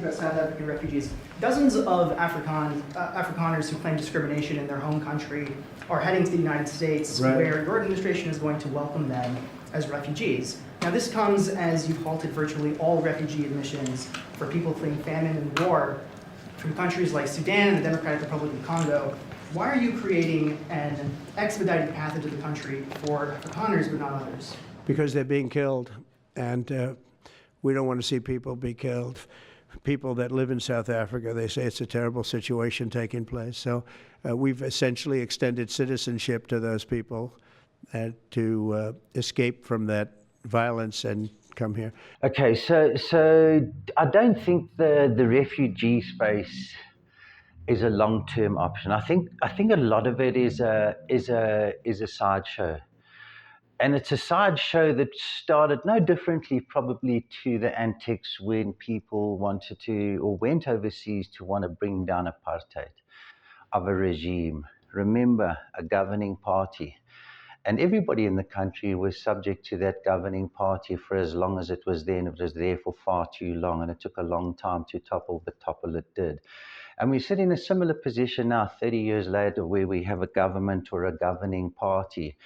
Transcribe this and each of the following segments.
about South African refugees. Dozens of Afrikaners who claim discrimination in their home country are heading to the United States, right, where your administration is going to welcome them as refugees. Now, this comes as you've halted virtually all refugee admissions for people fleeing famine and war from countries like Sudan and the Democratic Republic of Congo. Why are you creating an expedited path into the country for Afrikaners but not others? because they're being killed, and we don't want to see people be killed. People that live in South Africa, they say it's a terrible situation taking place. So we've essentially extended citizenship to those people to escape from that violence and come here. Okay, so I don't think the refugee space is a long-term option. I think a lot of it is a sideshow. And it's a sideshow that started no differently probably to the antics when people wanted to or went overseas to want to bring down apartheid of a regime. Remember, a governing party. And everybody in the country was subject to that governing party for as long as it was there, and it was there for far too long, and it took a long time to topple, but topple it did. And we sit in a similar position now, 30 years later, where we have a government or a governing party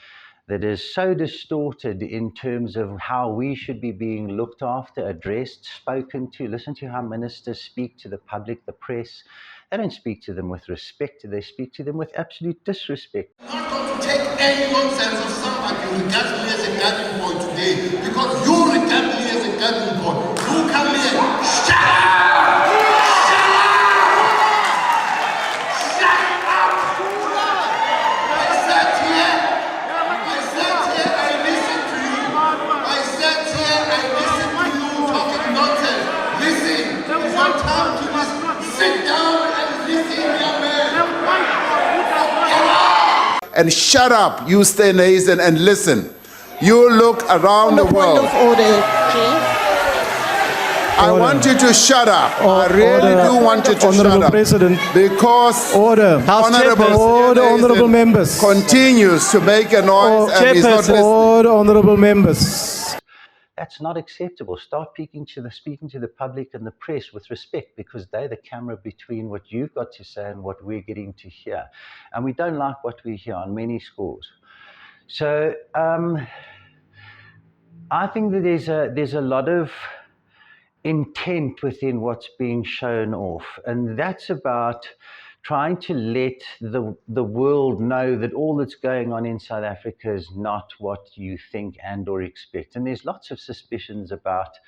that is so distorted in terms of how we should be being looked after, addressed, spoken to. Listen to how ministers speak to the public, the press. They don't speak to them with respect. They speak to them with absolute disrespect. I'm not going to take any nonsense of somebody who regards me as a gathering point today, because you regard me as a gathering point. You come here, shut up! Sit down and listen, young man. And shut up, you stay nazen and listen. You look around the world. Point of order, Chief. I want you to shut up. I really do want you to Honorable shut up. President. Because Honorable members. continues to make a noise and he's not listening. Honorable members. That's not acceptable. Start speaking to the public and the press with respect, because they're the camera between what you've got to say and what we're getting to hear. And we don't like what we hear on many scores. So I think that there's a lot of intent within what's being shown off. And that's about trying to let the world know that all that's going on in South Africa is not what you think and or expect. And there's lots of suspicions about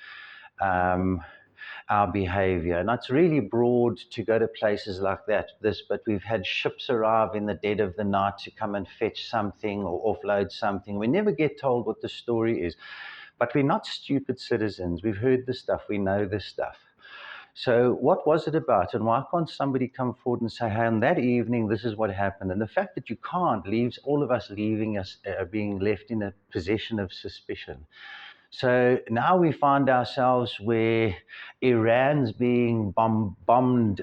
our behavior. And it's really broad to go to places like this, but we've had ships arrive in the dead of the night to come and fetch something or offload something. We never get told what the story is. But we're not stupid citizens. We've heard this stuff. We know this stuff. So what was it about? And why can't somebody come forward and say, hey, on that evening, this is what happened? And the fact that you can't leaves all of us being left in a position of suspicion. So now we find ourselves where Iran's being bombed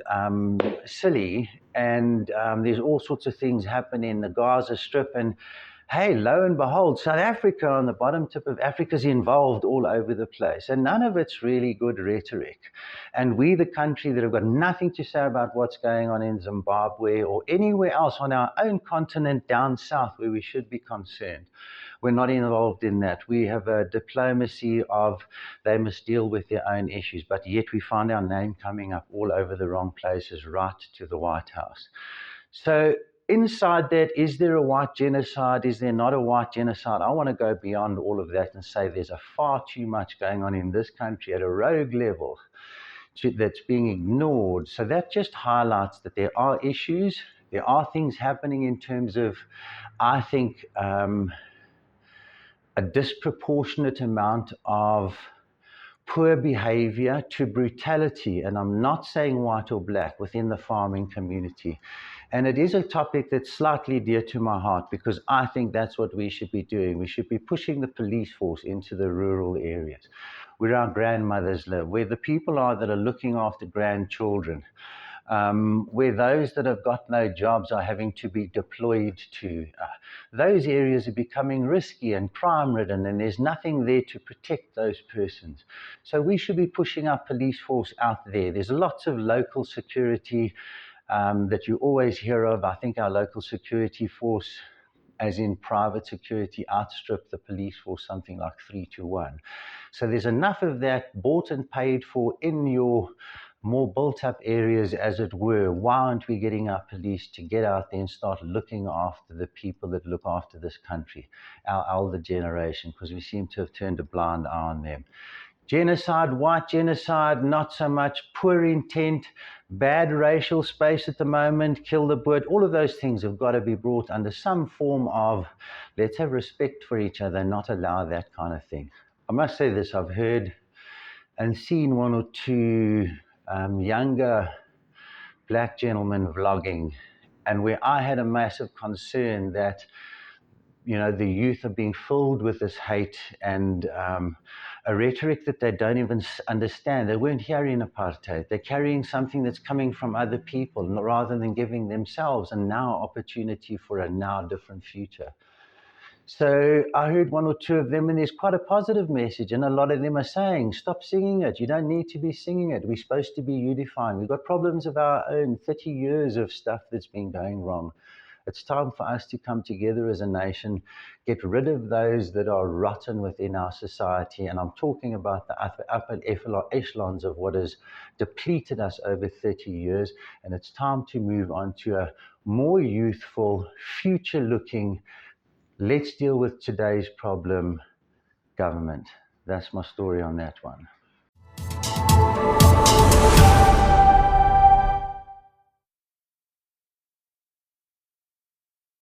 silly, and there's all sorts of things happening in the Gaza Strip. And hey, lo and behold, South Africa on the bottom tip of Africa is involved all over the place. And none of it's really good rhetoric. And we, the country that have got nothing to say about what's going on in Zimbabwe or anywhere else on our own continent down south where we should be concerned, we're not involved in that. We have a diplomacy of they must deal with their own issues, but yet we find our name coming up all over the wrong places, right to the White House. So inside that, is there a white genocide? Is there not a white genocide? I want to go beyond all of that and say there's a far too much going on in this country at a rogue level that's being ignored. So that just highlights that there are issues. There are things happening in terms of, I think, a disproportionate amount of poor behavior to brutality, and I'm not saying white or black, within the farming community. And it is a topic that's slightly dear to my heart, because I think that's what we should be doing. We should be pushing the police force into the rural areas where our grandmothers live, where the people are that are looking after grandchildren. where those that have got no jobs are having to be deployed to. Those areas are becoming risky and crime-ridden, and there's nothing there to protect those persons. So we should be pushing our police force out there. There's lots of local security that you always hear of. I think our local security force, as in private security, outstrip the police force something like 3-1. So there's enough of that bought and paid for in your more built-up areas, as it were. Why aren't we getting our police to get out there and start looking after the people that look after this country, our older generation, because we seem to have turned a blind eye on them. Genocide, white genocide, not so much. Poor intent, bad racial space at the moment, kill the bird. All of those things have got to be brought under some form of, let's have respect for each other, not allow that kind of thing. I must say this, I've heard and seen one or two younger black gentlemen vlogging, and where I had a massive concern that, you know, the youth are being filled with this hate and a rhetoric that they don't even understand. They weren't hearing apartheid. They're carrying something that's coming from other people rather than giving themselves a now opportunity for a now different future. So I heard one or two of them, and there's quite a positive message, and a lot of them are saying, stop singing it. You don't need to be singing it. We're supposed to be unifying. We've got problems of our own, 30 years of stuff that's been going wrong. It's time for us to come together as a nation, get rid of those that are rotten within our society. And I'm talking about the upper echelons of what has depleted us over 30 years. And it's time to move on to a more youthful, future-looking, let's deal with today's problem government. That's my story on that one.